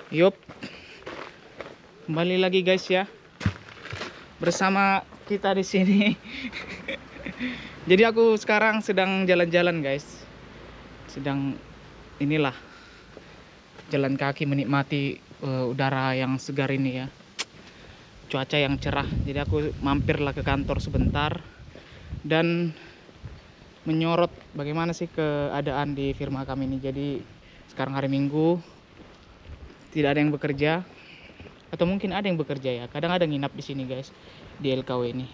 Yup, kembali lagi guys ya, bersama kita di sini. Jadi aku sekarang sedang jalan-jalan guys, sedang inilah jalan kaki menikmati udara yang segar ini ya, cuaca yang cerah. Jadi aku mampirlah ke kantor sebentar dan menyorot bagaimana sih keadaan di firma kami ini. Jadi sekarang hari Minggu, tidak ada yang bekerja, atau mungkin ada yang bekerja ya. Kadang ada nginap di sini guys, di LKW ini.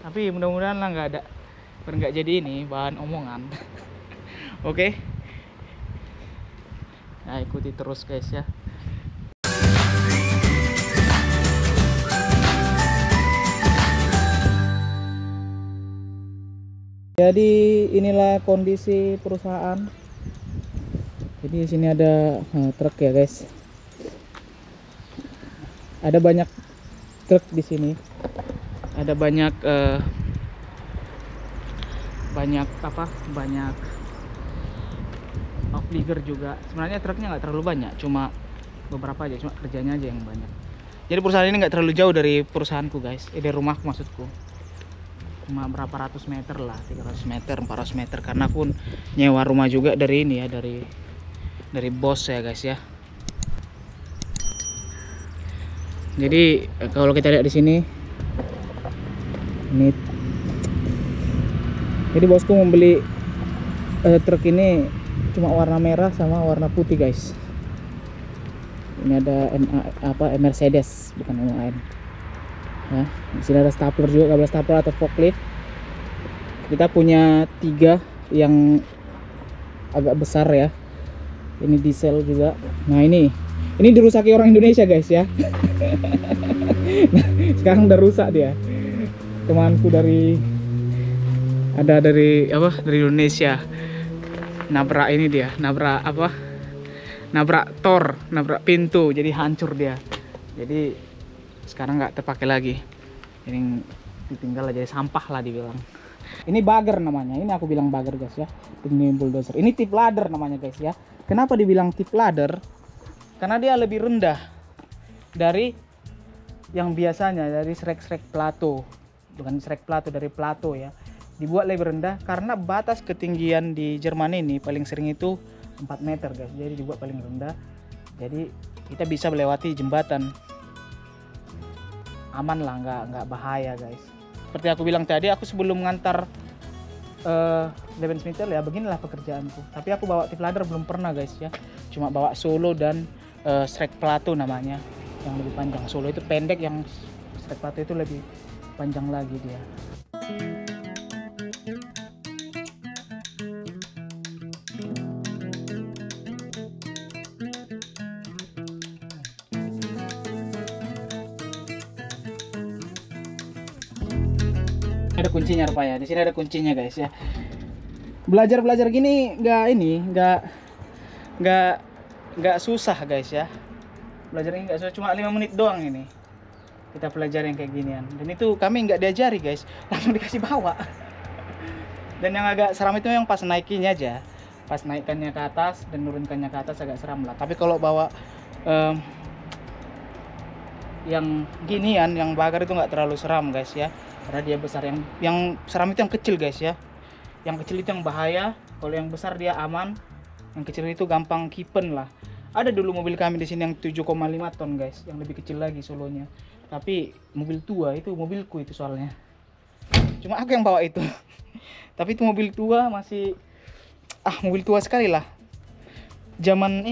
Tapi mudah-mudahan lah nggak jadi ini bahan omongan. Oke. Nah, ikuti terus guys ya. Jadi inilah kondisi perusahaan. Jadi di sini ada truk ya guys. Ada banyak truk di sini. Ada banyak banyak outrigger juga. Sebenarnya truknya nggak terlalu banyak, cuma beberapa aja, cuma kerjanya aja yang banyak. Jadi perusahaan ini nggak terlalu jauh dari perusahaanku guys, dari rumahku maksudku. Cuma berapa ratus meter lah, 300 meter, 400 meter. Karena aku nyewa rumah juga dari ini ya, dari bos ya guys ya. Jadi kalau kita lihat di sini, ini jadi bosku membeli truk ini cuma warna merah sama warna putih guys. Ini ada Mercedes, bukan MAN. Ya, di sini ada stapler juga, kabel stapler atau forklift. Kita punya 3 yang agak besar ya. Ini diesel juga. Nah ini dirusaki orang Indonesia guys ya. Nah, sekarang udah rusak dia. Temanku dari Indonesia. Nabrak ini dia, nabrak pintu, jadi hancur dia. Jadi sekarang nggak terpakai lagi. Ini ditinggal aja, sampah lah dibilang. Ini bagger namanya. Ini aku bilang bagger guys ya. Ini bulldozer. Ini tip ladder namanya guys ya. Kenapa dibilang tip ladder? Karena dia lebih rendah dari yang biasanya, dari srek-srek plato. Bukan srek plato, dari plato ya. Dibuat lebih rendah karena batas ketinggian di Jerman ini paling sering itu 4 meter guys. Jadi dibuat paling rendah. Jadi kita bisa melewati jembatan. Aman lah, nggak bahaya guys. Seperti aku bilang tadi, aku sebelum ngantar Lebensmittel ya, beginilah pekerjaanku. Tapi aku bawa tip ladder belum pernah guys ya. Cuma bawa solo dan Shrek Plato namanya, yang lebih panjang. Solo itu pendek, yang Shrek Plato itu lebih panjang lagi dia. Ada kuncinya rupanya. Di sini ada kuncinya guys ya. Belajar gini nggak susah guys ya. Belajar ini nggak susah, cuma 5 menit doang ini. Kita pelajari yang kayak ginian. Dan itu kami nggak diajari guys, langsung dikasih bawa. Dan yang agak seram itu yang pas naikinnya aja. Pas naikkannya ke atas dan nurunkannya ke atas agak seram lah. Tapi kalau bawa yang ginian, yang bakar itu nggak terlalu seram guys ya. Karena dia besar. Yang seram itu yang kecil guys ya. Yang kecil itu yang bahaya. Kalau yang besar dia aman. Yang kecil itu gampang kipen lah. Ada dulu mobil kami di sini yang 7,5 ton guys, yang lebih kecil lagi solonya. Tapi mobil tua, itu mobilku itu soalnya. Cuma aku yang bawa itu. Tapi itu mobil tua, masih mobil tua sekali lah. Zaman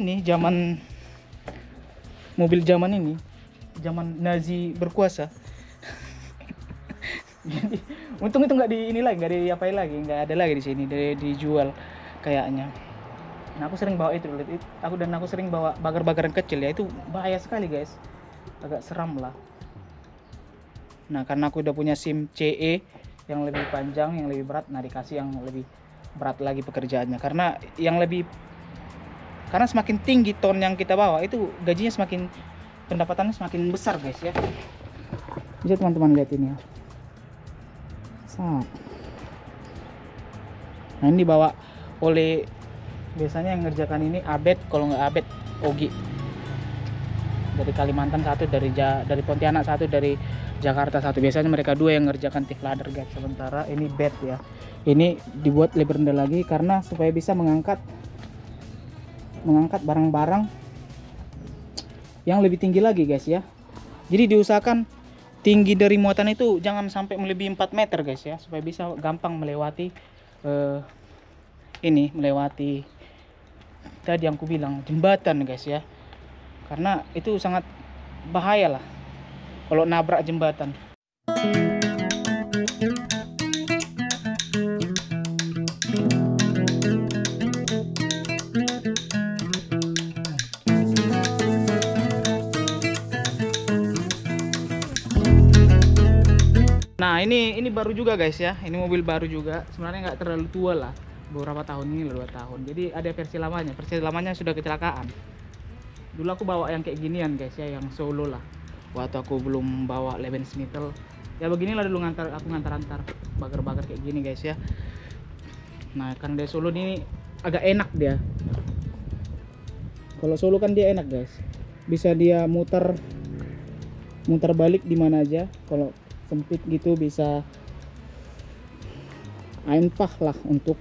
Nazi berkuasa. Jadi untung itu nggak diapain lagi, nggak ada lagi di sini, dijual kayaknya. Nah, aku sering bawa itu. Aku sering bawa bagar-bagaran kecil ya, itu bahaya sekali guys, agak seram lah. Nah, karena aku udah punya SIM CE yang lebih panjang, yang lebih berat, nah dikasih yang lebih berat lagi pekerjaannya. Karena semakin tinggi ton yang kita bawa, itu gajinya pendapatannya semakin besar guys ya. Bisa teman-teman lihat ini ya. Nah, ini dibawa oleh, biasanya yang ngerjakan ini abet, kalau nggak abet Ogi. Dari Kalimantan satu, dari Pontianak satu, dari Jakarta satu. Biasanya mereka dua yang ngerjakan tip ladder guys. Sementara ini bed ya. Ini dibuat lebih rendah lagi karena supaya bisa mengangkat barang-barang yang lebih tinggi lagi guys ya. Jadi diusahakan tinggi dari muatan itu jangan sampai melebihi 4 meter guys ya, supaya bisa gampang melewati melewati tadi yang aku bilang jembatan guys ya. Karena itu sangat bahaya lah kalau nabrak jembatan. Nah ini baru juga guys ya, ini mobil baru juga, sebenarnya nggak terlalu tua lah, beberapa tahun ini, 2 tahun. Jadi ada versi lamanya sudah kecelakaan. Dulu aku bawa yang kayak ginian guys ya, yang solo lah, waktu aku belum bawa Lebensmittel ya. Beginilah dulu aku ngantar bagar-bagar kayak gini guys ya. Nah kan dia solo ini agak enak dia, kalau solo kan dia enak guys, bisa dia muter balik di mana aja. Kalau sempit gitu bisa einfach lah untuk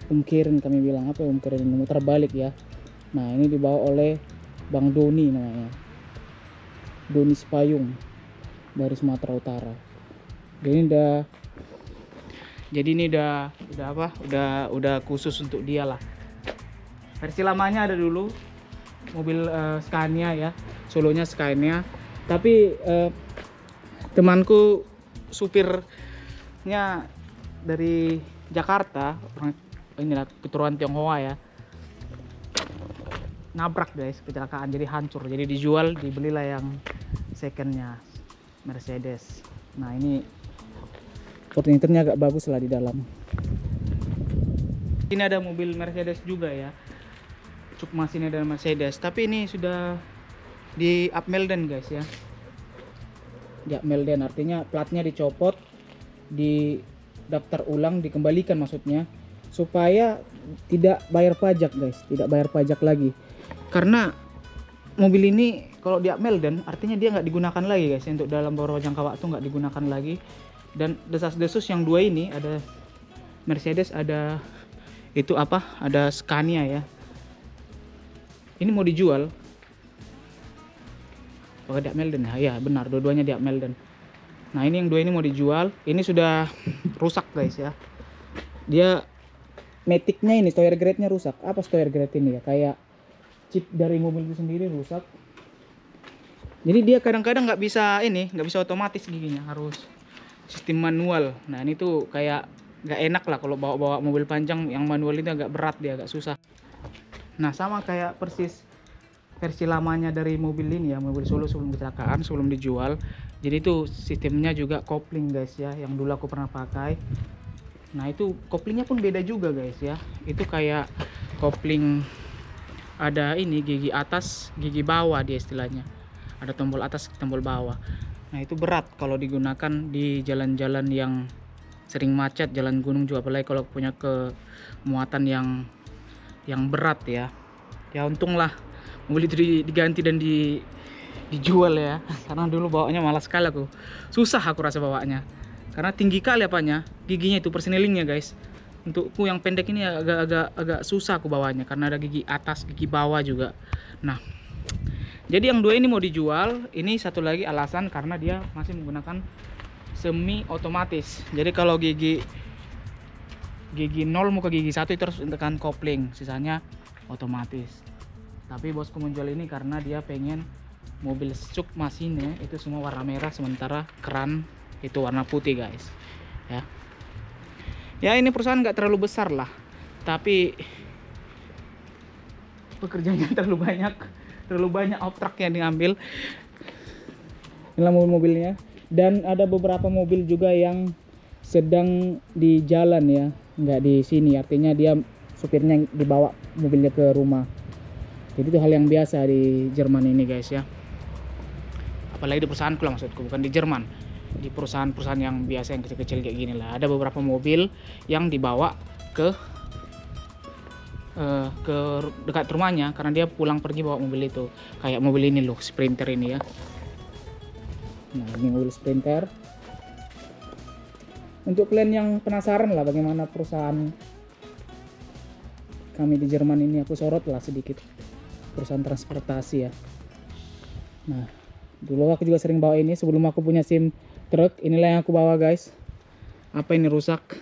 umkirin, kami bilang apa ya, umkirin, muter balik ya. Nah ini dibawa oleh Bang Doni namanya, Doni Spayung dari Sumatera Utara. Jadi ini udah khusus untuk dia lah. Versi lamanya ada dulu mobil Scania ya, solonya Scania. Tapi temanku supirnya dari Jakarta, inilah keturunan Tionghoa ya, nabrak guys, kecelakaan, jadi hancur. Jadi dijual, dibelilah yang secondnya Mercedes. Nah ini furnitunya agak bagus lah di dalam. Ini ada mobil Mercedes juga ya, cuk mesinnya dari Mercedes, tapi ini sudah di Upmelden guys ya. Di Upmelden artinya platnya dicopot, di daftar ulang, dikembalikan maksudnya, supaya tidak bayar pajak guys, tidak bayar pajak lagi. Karena mobil ini kalau di Upmelden artinya dia nggak digunakan lagi guys, untuk dalam beberapa jangka waktu nggak digunakan lagi. Dan desas-desus yang dua ini, ada Mercedes, ada ada Scania ya, ini mau dijual. Oh, di Upmelden ya, benar, dua-duanya di Upmelden. Nah ini yang dua ini mau dijual, ini sudah rusak guys ya. Dia maticnya ini, Steyr grade-nya rusak. Apa Steyr grade ini ya, kayak chip dari mobil itu sendiri rusak. Jadi dia kadang-kadang nggak bisa otomatis giginya, harus sistem manual. Nah ini tuh kayak nggak enak lah kalau bawa mobil panjang yang manual itu, agak berat, dia agak susah. Nah sama kayak persis versi lamanya dari mobil ini ya, mobil solo sebelum kecelakaan, sebelum dijual. Jadi itu sistemnya juga kopling guys ya, yang dulu aku pernah pakai. Nah itu koplingnya pun beda juga guys ya. Itu kayak kopling, ada ini gigi atas, gigi bawah dia istilahnya. Ada tombol atas, tombol bawah. Nah itu berat kalau digunakan di jalan-jalan yang sering macet, jalan gunung juga, apalagi kalau punya kemuatan yang berat ya. Ya untunglah mobil itu diganti dan dijual ya, karena dulu bawanya malas sekali aku, susah aku rasa bawanya, karena tinggi kali apanya, giginya itu persnelingnya guys. Untukku yang pendek ini agak susah aku bawanya, karena ada gigi atas, gigi bawah juga. Nah jadi yang dua ini mau dijual. Ini satu lagi alasan karena dia masih menggunakan semi otomatis. Jadi kalau gigi 0 mau ke gigi 1 itu harus tekan kopling, sisanya otomatis. Tapi bosku menjual ini karena dia pengen mobil cuk mesinnya itu semua warna merah, sementara keran itu warna putih guys ya. Ya ini perusahaan nggak terlalu besar lah, tapi pekerjaannya terlalu banyak off-track yang diambil. Inilah mobil-mobilnya, dan ada beberapa mobil juga yang sedang di jalan ya, nggak di sini, artinya dia supirnya dibawa mobilnya ke rumah. Jadi itu hal yang biasa di Jerman ini guys ya, apalagi di perusahaanku lah, maksudku bukan di Jerman, di perusahaan-perusahaan yang biasa yang kecil-kecil kayak gini lah. Ada beberapa mobil yang dibawa ke ke dekat rumahnya karena dia pulang pergi bawa mobil itu, kayak mobil ini loh, Sprinter ini ya. Nah ini mobil Sprinter. Untuk kalian yang penasaran lah bagaimana perusahaan kami di Jerman ini, aku sorot lah sedikit perusahaan transportasi ya. Nah dulu aku juga sering bawa ini sebelum aku punya SIM truk. Inilah yang aku bawa guys. Apa ini rusak,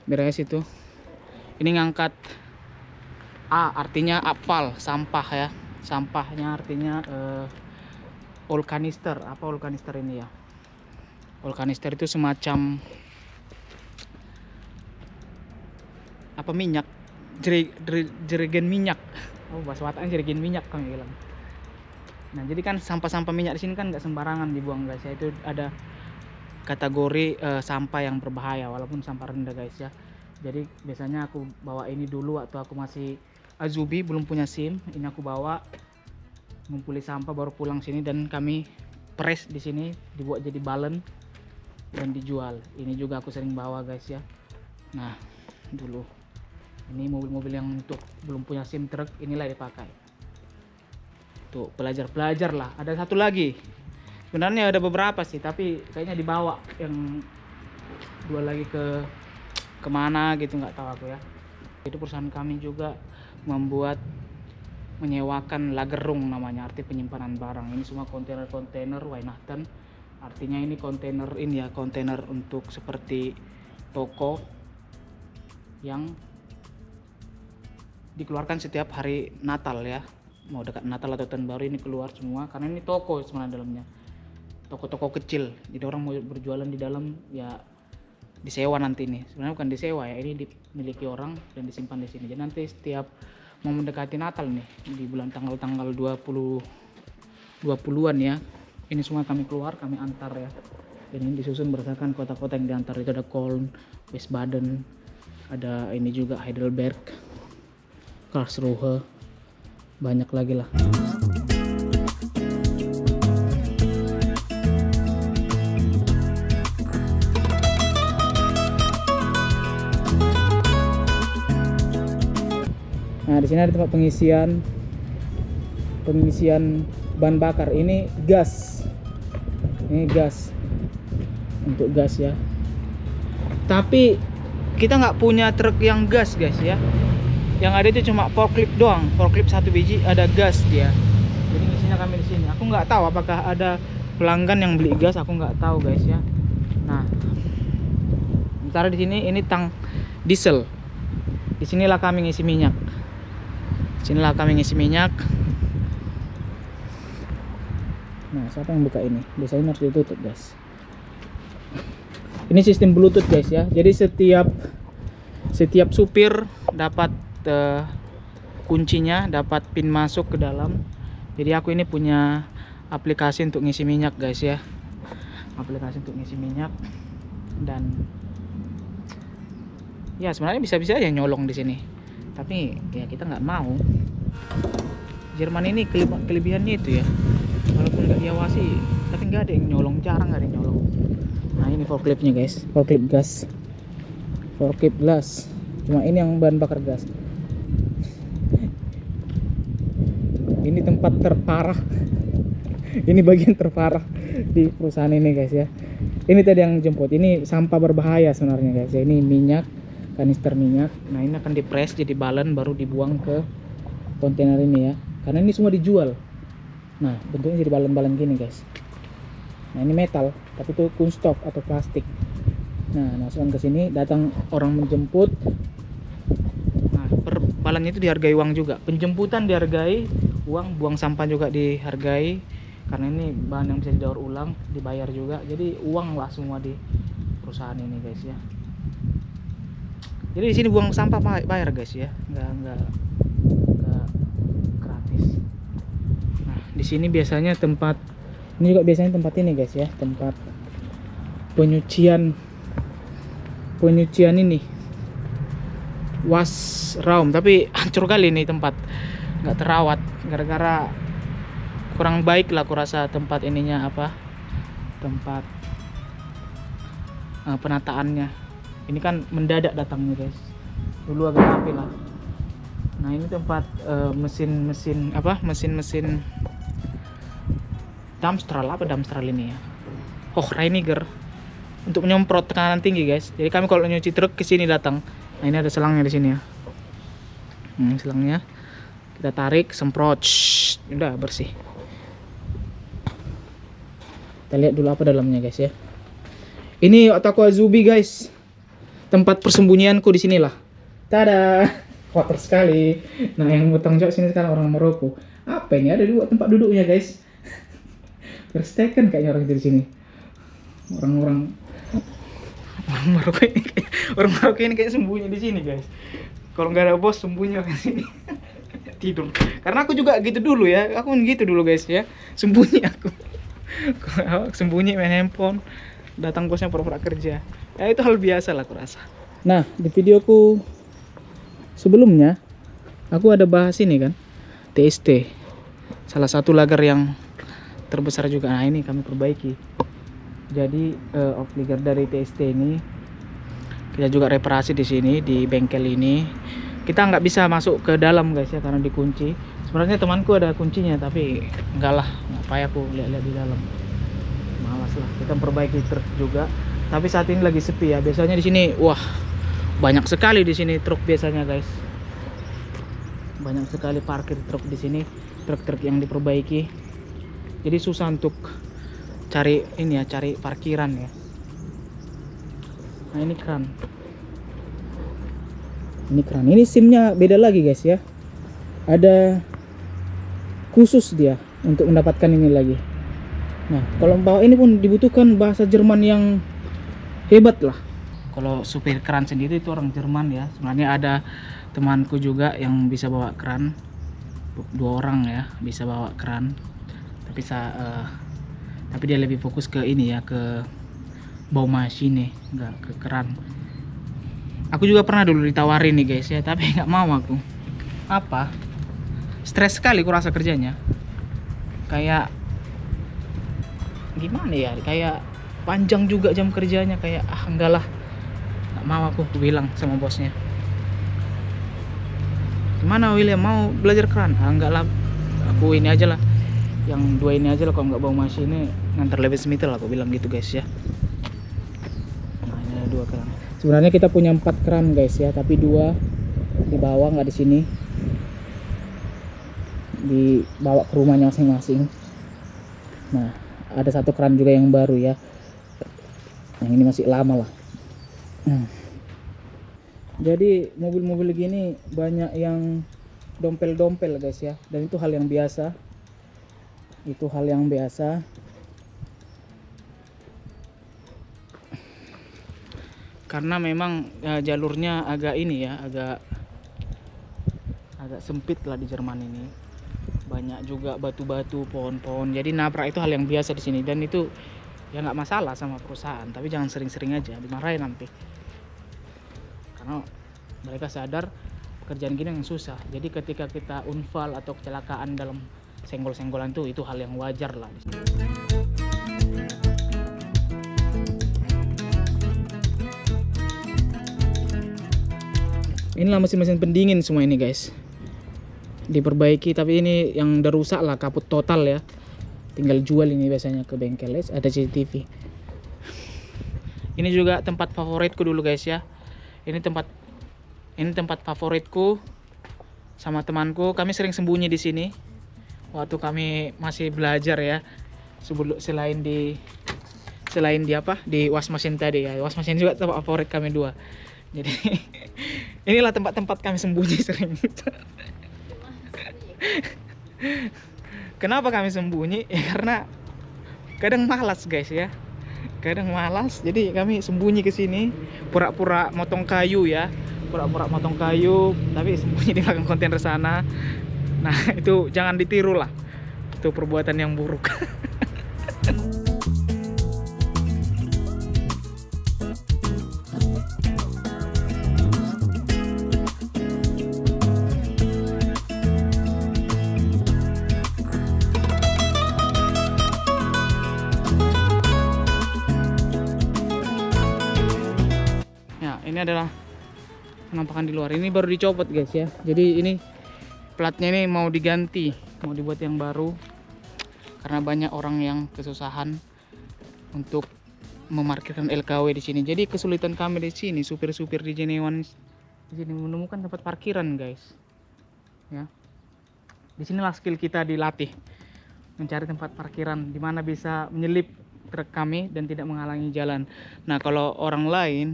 beres itu. Ini ngangkat artinya Abfall, sampah ya. Sampahnya artinya oil canister. Apa oil canister ini ya? Oil canister itu semacam apa, minyak, jerigen minyak. Oh bahasa Watan jerigen minyak kami bilang. Nah jadi kan sampah-sampah minyak di sini kan nggak sembarangan dibuang guys ya. Itu ada kategori sampah yang berbahaya walaupun sampah rendah guys ya. Jadi biasanya aku bawa ini dulu waktu aku masih Azubi, belum punya SIM. Ini aku bawa ngumpuli sampah baru pulang sini, dan kami press di sini dibuat jadi balen dan dijual. Ini juga aku sering bawa guys ya. Nah dulu ini mobil-mobil yang untuk belum punya SIM truk inilah dipakai. Tuh pelajar-pelajar lah. Ada satu lagi. Sebenarnya ada beberapa sih, tapi kayaknya dibawa yang dua lagi ke kemana gitu, nggak tahu aku ya. Itu perusahaan kami juga menyewakan lagerung namanya, arti penyimpanan barang. Ini semua kontainer-kontainer Weihnachten. Artinya ini kontainer ini ya, kontainer untuk seperti toko yang dikeluarkan setiap hari Natal ya. Mau dekat Natal atau tahun baru ini keluar semua, karena ini toko sebenarnya dalamnya. Toko-toko kecil. Jadi orang mau berjualan di dalam ya disewa nanti ini. Sebenarnya bukan disewa ya, ini dimiliki orang dan disimpan di sini. Jadi nanti setiap mau mendekati Natal nih di bulan tanggal 20-an ya. Ini semua kami keluar, kami antar ya. Dan ini disusun berdasarkan kota-kota yang diantar. Itu ada Köln, Wiesbaden, ada ini juga Heidelberg, Karlsruhe, banyak lagi lah. Nah di sini ada tempat pengisian bahan bakar. Ini gas, untuk gas ya. Tapi kita nggak punya truk yang gas guys ya. Yang ada itu cuma forklift doang, forklift 1 biji, ada gas dia. Jadi isinya kami di sini. Aku nggak tahu apakah ada pelanggan yang beli gas, aku nggak tahu guys ya. Nah, sementara di sini ini tang diesel. Di sinilah kami ngisi minyak. Nah, siapa yang buka ini? Biasanya harus ditutup guys. Ini sistem Bluetooth guys ya. Jadi setiap supir dapat kuncinya, dapat pin masuk ke dalam. Jadi aku ini punya aplikasi untuk ngisi minyak guys ya. Aplikasi untuk ngisi minyak, dan ya sebenarnya bisa-bisa aja nyolong di sini. Tapi ya kita nggak mau. Jerman ini kelebihannya itu ya. Walaupun nggak diawasi, tapi nggak ada yang nyolong, jarang nggak ada yang nyolong. Nah ini forkliftnya guys, forklift gas, forklift gas. Cuma ini yang bahan bakar gas. Ini tempat terparah. Ini bagian terparah di perusahaan ini guys ya. Ini tadi yang jemput. Ini sampah berbahaya sebenarnya guys ya. Ini minyak, kanister minyak. Nah ini akan dipres jadi balen baru dibuang ke kontainer ini ya. Karena ini semua dijual. Nah bentuknya jadi balen-balen gini guys. Nah ini metal, tapi itu kunststoff atau plastik. Nah masukkan ke sini, datang orang menjemput. Nah per balannya itu dihargai uang juga. Penjemputan dihargai uang, buang sampah juga dihargai. Karena ini bahan yang bisa didaur ulang, dibayar juga. Jadi uang lah semua di perusahaan ini guys ya. Jadi di sini buang sampah bayar guys ya, nggak gratis. Nah di sini biasanya tempat ini juga biasanya tempat ini guys ya, tempat penyucian ini wasraum, tapi hancur kali ini tempat, nggak terawat gara-gara kurang baik lah aku rasa tempat ininya, apa tempat penataannya. Ini kan mendadak datangnya guys, dulu agak rapi lah. Nah ini tempat mesin dumpster ini ya. Oh, Reiniger untuk menyemprot tekanan tinggi guys. Jadi kami kalau nyuci truk ke sini datang. Nah ini ada selangnya di sini ya. Selangnya kita tarik, semprot, udah bersih. Kita lihat dulu apa dalamnya guys ya. Ini Otako Azubi guys. Tempat persembunyianku di sinilah. Tada, kotor sekali. Nah yang bertanggung jawab sini sekarang orang Maroko. Apa ini? Ada 2 tempat duduknya guys. First taken kayaknya orang di sini. Orang Maroko ini kayak sembunyi di sini guys. Kalau nggak ada bos sembunyi di sini. Tidur. Karena aku juga gitu dulu ya. Aku gitu dulu guys ya. Sembunyi aku. Sembunyi main handphone. Datang bosnya pura-pura kerja. Ya itu hal biasa lah aku rasa. Nah di videoku sebelumnya aku ada bahas ini kan, TST. Salah satu lagar yang terbesar juga. Nah ini kami perbaiki. Jadi outrigger dari TST ini kita juga reparasi di sini di bengkel ini. Kita nggak bisa masuk ke dalam guys ya karena dikunci. Sebenarnya temanku ada kuncinya tapi enggak lah, ngapain aku lihat-lihat di dalam. Malas lah. Kita perbaiki truk juga. Tapi saat ini lagi sepi ya. Biasanya di sini wah banyak sekali di sini truk biasanya guys. Banyak sekali parkir truk di sini, truk-truk yang diperbaiki. Jadi susah untuk cari ini ya, cari parkiran ya. Nah ini kran. Ini kran. Ini SIM-nya beda lagi guys ya. Ada khusus dia untuk mendapatkan ini lagi. Nah, kalau bawa ini pun dibutuhkan bahasa Jerman yang hebat lah. Kalau supir kran sendiri itu orang Jerman ya. Sebenarnya ada temanku juga yang bisa bawa kran. 2 orang ya bisa bawa kran. Tapi dia lebih fokus ke ini ya, ke bau mesin, nggak ke kran. Aku juga pernah dulu ditawarin nih guys ya, tapi nggak mau aku. Apa? Stres sekali aku rasa kerjanya. Kayak gimana ya? Kayak panjang juga jam kerjanya, kayak enggak lah. Nggak mau aku bilang sama bosnya. Gimana William, mau belajar kran? Enggak lah. Aku ini aja lah. Yang 2 ini aja lah, kalau nggak bau mesin ini ngantar lebih semitel aku bilang gitu guys ya. Nah ini ada 2 kran. Sebenarnya kita punya 4 kran guys ya, tapi 2 dibawa, nggak di sini, dibawa ke rumahnya masing-masing. Nah ada 1 kran juga yang baru ya, yang ini masih lama lah. Jadi mobil-mobil gini banyak yang dompel-dompel guys ya, dan itu hal yang biasa. Itu hal yang biasa. Karena memang jalurnya agak ini ya, agak sempit lah di Jerman ini. Banyak juga batu-batu, pohon-pohon. Jadi nabrak itu hal yang biasa di sini, dan itu ya nggak masalah sama perusahaan, tapi jangan sering-sering aja, dimarahin nanti. Karena mereka sadar pekerjaan gini yang susah. Jadi ketika kita unfall atau kecelakaan dalam senggol-senggolan itu hal yang wajar lah. Inilah mesin-mesin pendingin semua ini guys, diperbaiki, tapi ini yang udah rusak lah, kaput total ya. Tinggal jual ini biasanya ke bengkel. Ada CCTV. Ini juga tempat favoritku dulu guys ya. Ini tempat favoritku sama temanku. Kami sering sembunyi di sini waktu kami masih belajar ya. Selain di wash mesin tadi ya. Wash mesin juga tempat favorit kami 2. Jadi inilah tempat-tempat kami sembunyi sering. Kenapa kami sembunyi? Ya karena kadang malas guys ya. Kadang malas, jadi kami sembunyi ke sini, pura-pura motong kayu ya. Pura-pura motong kayu, tapi sembunyi di belakang kontainer sana. Nah, itu jangan ditiru lah. Itu perbuatan yang buruk. Ini adalah penampakan di luar. Ini baru dicopot guys ya. Jadi ini platnya ini mau diganti, mau dibuat yang baru karena banyak orang yang kesusahan untuk memarkirkan LKW di sini. Jadi kesulitan kami di sini, supir-supir di Jenewan di sini menemukan tempat parkiran guys. Ya. Disinilah skill kita dilatih, mencari tempat parkiran di mana bisa menyelip truk kami dan tidak menghalangi jalan. Nah, kalau orang lain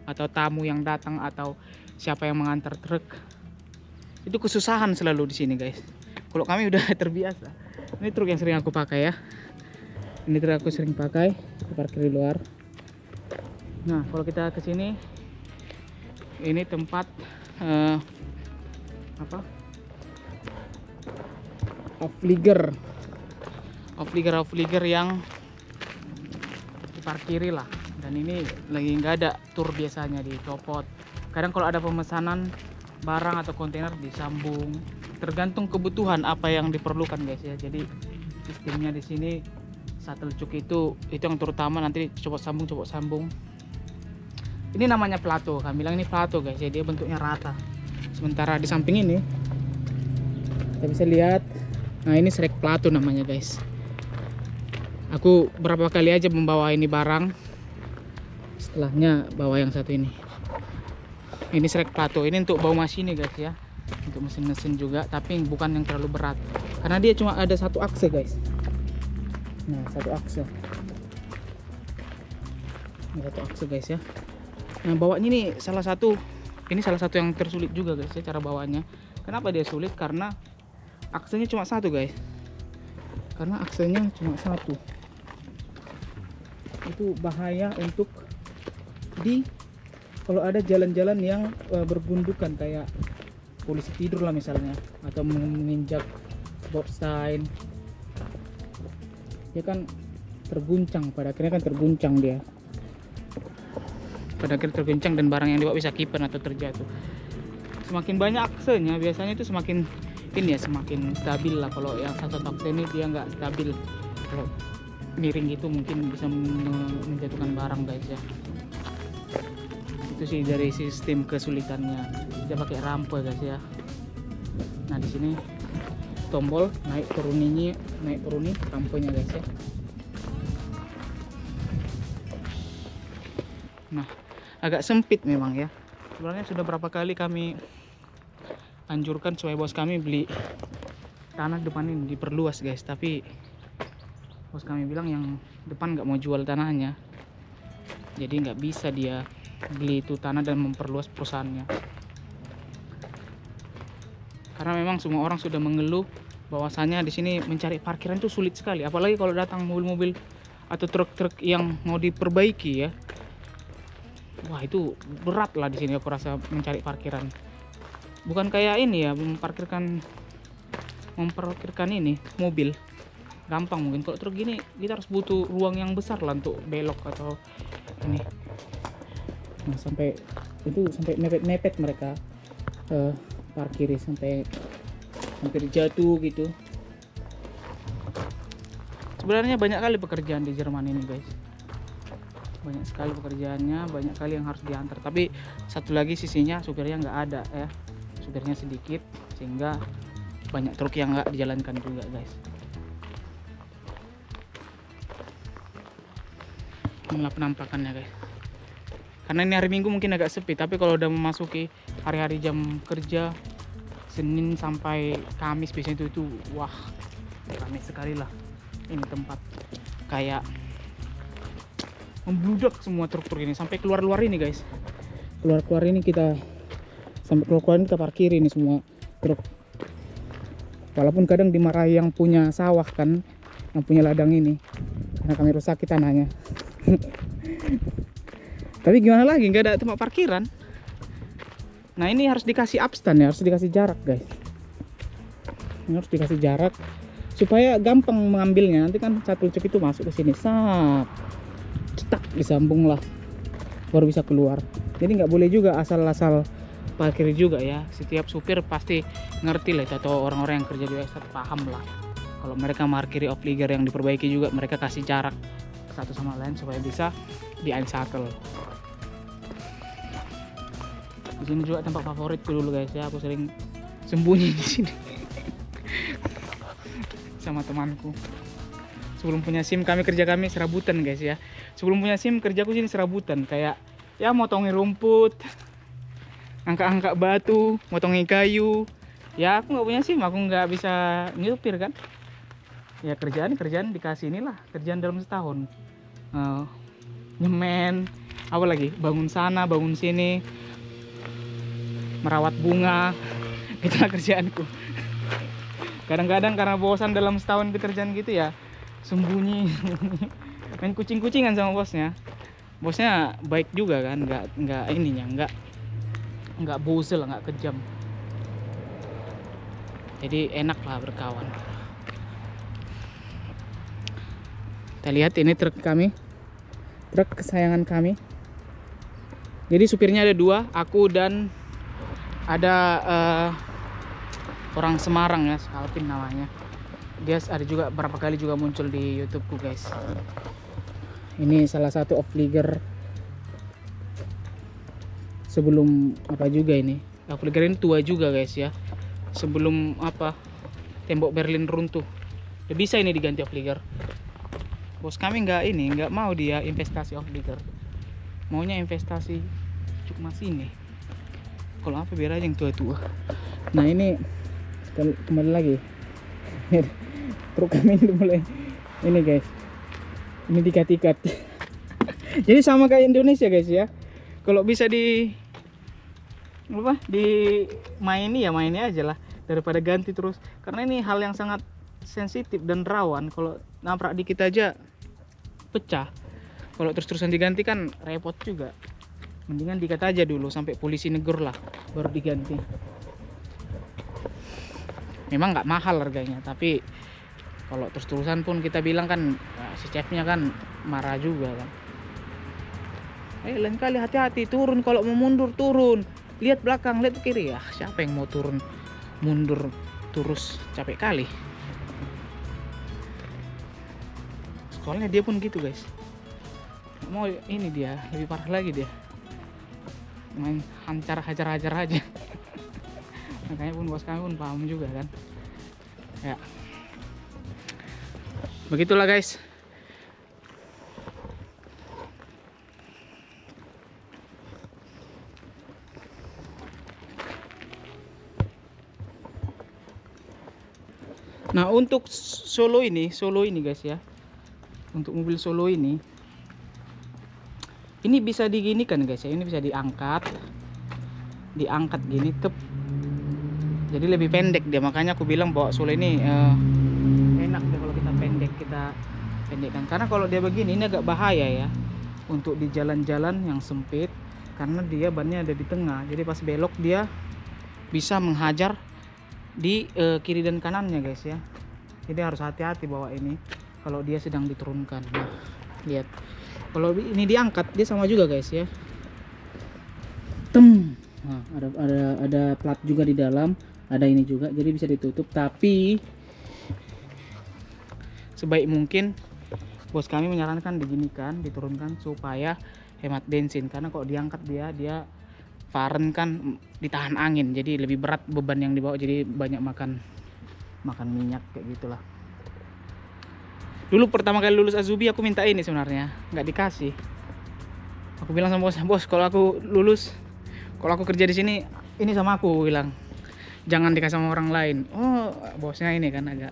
atau tamu yang datang atau siapa yang mengantar truk itu kesusahan selalu di sini guys. Kalau kami udah terbiasa. Ini truk yang sering aku pakai ya. Ini truk aku sering pakai, parkir di luar. Nah, kalau kita ke sini, ini tempat off-ligger yang diparkiri lah. Dan ini lagi nggak ada tur biasanya dicopot. Kadang kalau ada pemesanan barang atau kontainer disambung, tergantung kebutuhan apa yang diperlukan guys ya. Jadi sistemnya di sini shuttle cuk itu yang terutama, nanti copot sambung. Ini namanya plato, kami bilang ini plato guys ya, dia bentuknya rata. Sementara di samping ini kita bisa lihat, nah ini serek plato namanya guys. Aku berapa kali aja membawa ini barang, setelahnya bawa yang satu ini. Ini serek plato, ini untuk bawa mesin guys ya, untuk mesin-mesin juga, tapi bukan yang terlalu berat karena dia cuma ada satu akse guys. Nah, satu akse guys ya. Nah, bawanya ini salah satu yang tersulit juga guys ya, cara bawanya. Kenapa dia sulit? Karena aksenya cuma satu guys. Itu bahaya untuk kalau ada jalan-jalan yang berbundukan, kayak polisi tidur lah misalnya, atau menginjak stop sign. Dia kan terguncang, pada akhirnya dia dan barang yang dibawa bisa kipen atau terjatuh. Semakin banyak aksenya biasanya itu semakin stabil lah. Kalau yang satu akse ini dia nggak stabil, kalau miring itu mungkin bisa menjatuhkan barang guys ya. Itu sih dari sistem kesulitannya, dia pakai rampe guys ya. Nah, di sini tombol naik turuni rampenya guys ya. Nah, agak sempit memang ya. Sebenarnya sudah berapa kali kami anjurkan supaya bos kami beli tanah depan ini diperluas guys, tapi bos kami bilang yang depan nggak mau jual tanahnya, jadi nggak bisa dia beli itu tanah dan memperluas perusahaannya. Karena memang semua orang sudah mengeluh bahwasanya di sini mencari parkiran itu sulit sekali, apalagi kalau datang mobil-mobil atau truk-truk yang mau diperbaiki ya. Wah, itu berat lah di sini aku rasa mencari parkiran. Bukan kayak ini ya, memparkirkan ini mobil gampang mungkin. Kalau truk gini kita harus butuh ruang yang besar lah untuk belok atau ini. Nah, sampai mepet mereka parkir sampai hampir jatuh gitu. Sebenarnya banyak kali pekerjaan di Jerman ini guys, banyak sekali pekerjaannya, banyak kali yang harus diantar. Tapi satu lagi sisinya supirnya nggak ada ya, supirnya sedikit sehingga banyak truk yang nggak dijalankan juga guys. Inilah penampakannya guys. Karena ini hari Minggu mungkin agak sepi, tapi kalau udah memasuki hari-hari jam kerja Senin sampai Kamis biasanya itu wah ramai sekali lah. Ini tempat kayak membludak semua truk-truk ini sampai keluar-luar ini guys. Keluar ini kita parkir ini semua truk. Walaupun kadang dimarahi yang punya sawah kan, yang punya ladang ini, karena kami rusak tanahnya. Tapi gimana lagi, nggak ada tempat parkiran. Nah, ini harus dikasih abstan ya, harus dikasih jarak guys. Ini harus dikasih jarak supaya gampang mengambilnya. Nanti kan shuttle cuk itu masuk ke sini, cetak disambung lah, baru bisa keluar. Jadi nggak boleh juga asal-asal parkir juga ya. Setiap supir pasti ngerti lah itu, atau orang-orang yang kerja di WST paham lah. Kalau mereka parkiri off-ligger yang diperbaiki juga, mereka kasih jarak satu sama lain supaya bisa di unshuttle. Di sini juga tempat favoritku dulu guys ya. Aku sering sembunyi di sini sama temanku. Sebelum punya SIM kami serabutan guys ya. Sebelum punya SIM kerjaku sini serabutan, kayak ya motongin rumput, angkat-angkat batu, motongin kayu. Ya aku nggak punya SIM, aku nggak bisa nyupir kan. Ya kerjaan dikasih inilah, kerjaan dalam setahun. Nyemen, apa lagi? Bangun sana, bangun sini, merawat bunga. Itulah kerjaanku. Kadang-kadang karena bosan dalam setahun pekerjaan gitu ya, sembunyi main kucing-kucingan sama bosnya. Bosnya baik juga kan, nggak ininya, nggak bosel, nggak kejam. Jadi enak lah berkawan. Kita lihat ini truk kami, truk kesayangan kami. Jadi supirnya ada 2, aku dan ada orang Semarang ya, Alvin namanya. Dia ada juga berapa kali juga muncul di YouTubeku guys. Ini salah satu off-ligger sebelum apa juga ini. Off-ligger ini tua juga guys ya. Sebelum apa tembok Berlin runtuh. Udah bisa ini diganti off-ligger. Bos kami nggak mau dia investasi off-ligger. Maunya investasi cuk mesin nih. Kalau apa biar aja yang tua-tua. Nah ini kembali lagi. Truk kami ini mulai ini guys. Ini dikat-ikat. Jadi sama kayak Indonesia guys ya. Kalau bisa maini aja lah daripada ganti terus. Karena ini hal yang sangat sensitif dan rawan. Kalau nabrak dikit aja pecah. Kalau terus-terusan diganti kan repot juga. Mendingan dikat aja dulu sampai polisi negur lah baru diganti. Memang nggak mahal harganya, tapi kalau terus-terusan pun kita bilang kan si chefnya kan marah juga kan. Lain kali hati-hati, turun kalau mau mundur turun. Lihat belakang, lihat kiri ya. Siapa yang mau turun mundur terus, capek kali. Soalnya dia pun gitu guys. Mau ini dia lebih parah lagi dia. Main hajar aja. Makanya pun bos kami pun paham juga kan. Ya. Begitulah guys. Nah untuk Solo ini guys ya, untuk mobil Solo ini bisa diginikan guys ya, ini bisa diangkat gini kep, jadi lebih pendek dia. Makanya aku bilang bahwa Solo ini enak deh kalau kita pendekkan, karena kalau dia begini ini agak bahaya ya untuk di jalan-jalan yang sempit, karena dia bannya ada di tengah, jadi pas belok dia bisa menghajar di kiri dan kanannya guys ya. Jadi harus hati-hati bawa ini kalau dia sedang diturunkan. Nah, lihat. Kalau ini diangkat dia sama juga guys ya. Nah, ada plat juga di dalam, ada ini juga, jadi bisa ditutup. Tapi sebaik mungkin bos kami menyarankan diginikan, diturunkan supaya hemat bensin. Karena kalau diangkat dia faren kan ditahan angin, jadi lebih berat beban yang dibawa, jadi banyak makan minyak kayak gitulah. Dulu pertama kali lulus Azubi aku minta ini sebenarnya, nggak dikasih. Aku bilang sama bos kalau aku lulus, kalau aku kerja di sini, ini sama aku bilang, jangan dikasih sama orang lain. Oh bosnya ini kan agak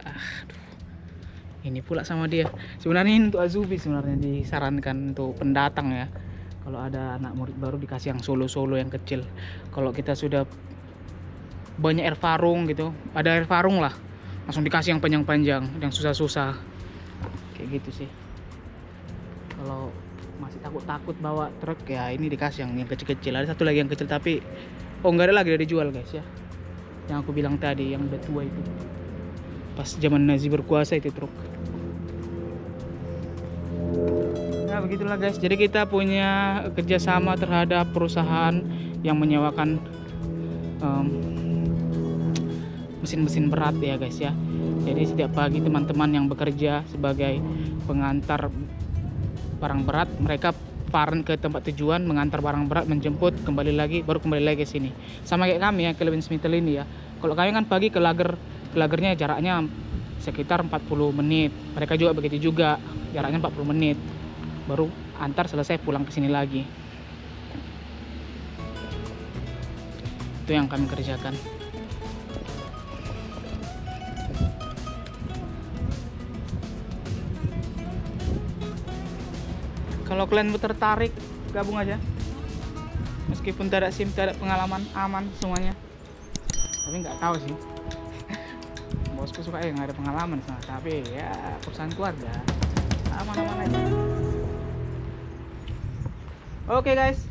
ini pula sama dia. Sebenarnya ini untuk Azubi sebenarnya disarankan untuk pendatang ya. Kalau ada anak murid baru dikasih yang solo yang kecil. Kalau kita sudah banyak air farung gitu, ada air farung lah, langsung dikasih yang panjang-panjang, yang susah-susah. Kayak gitu sih. Kalau masih takut bawa truk ya ini dikasih yang kecil-kecil. Ada satu lagi yang kecil tapi nggak ada lagi, udah dijual guys ya. Yang aku bilang tadi yang udah tua itu. Pas zaman Nazi berkuasa itu truk. Nah begitulah guys, jadi kita punya kerjasama terhadap perusahaan yang menyewakan mesin-mesin berat ya guys ya. Jadi setiap pagi teman-teman yang bekerja sebagai pengantar barang berat, mereka Faren ke tempat tujuan, mengantar barang berat, menjemput, kembali lagi, baru kembali lagi ke sini. Sama kayak kami ya, ke Lewensmithil ini ya. Kalau kami kan pagi ke lagernya jaraknya sekitar 40 menit. Mereka juga begitu juga, jaraknya 40 menit. Baru antar selesai pulang ke sini lagi. Itu yang kami kerjakan. Kalau kalian tertarik, gabung aja. Meskipun tidak SIM, tidak pengalaman, aman semuanya. Tapi nggak tahu sih. Bosku suka yang ada pengalaman, tapi ya perusahaan keluarga, aman-aman aja. Oke guys,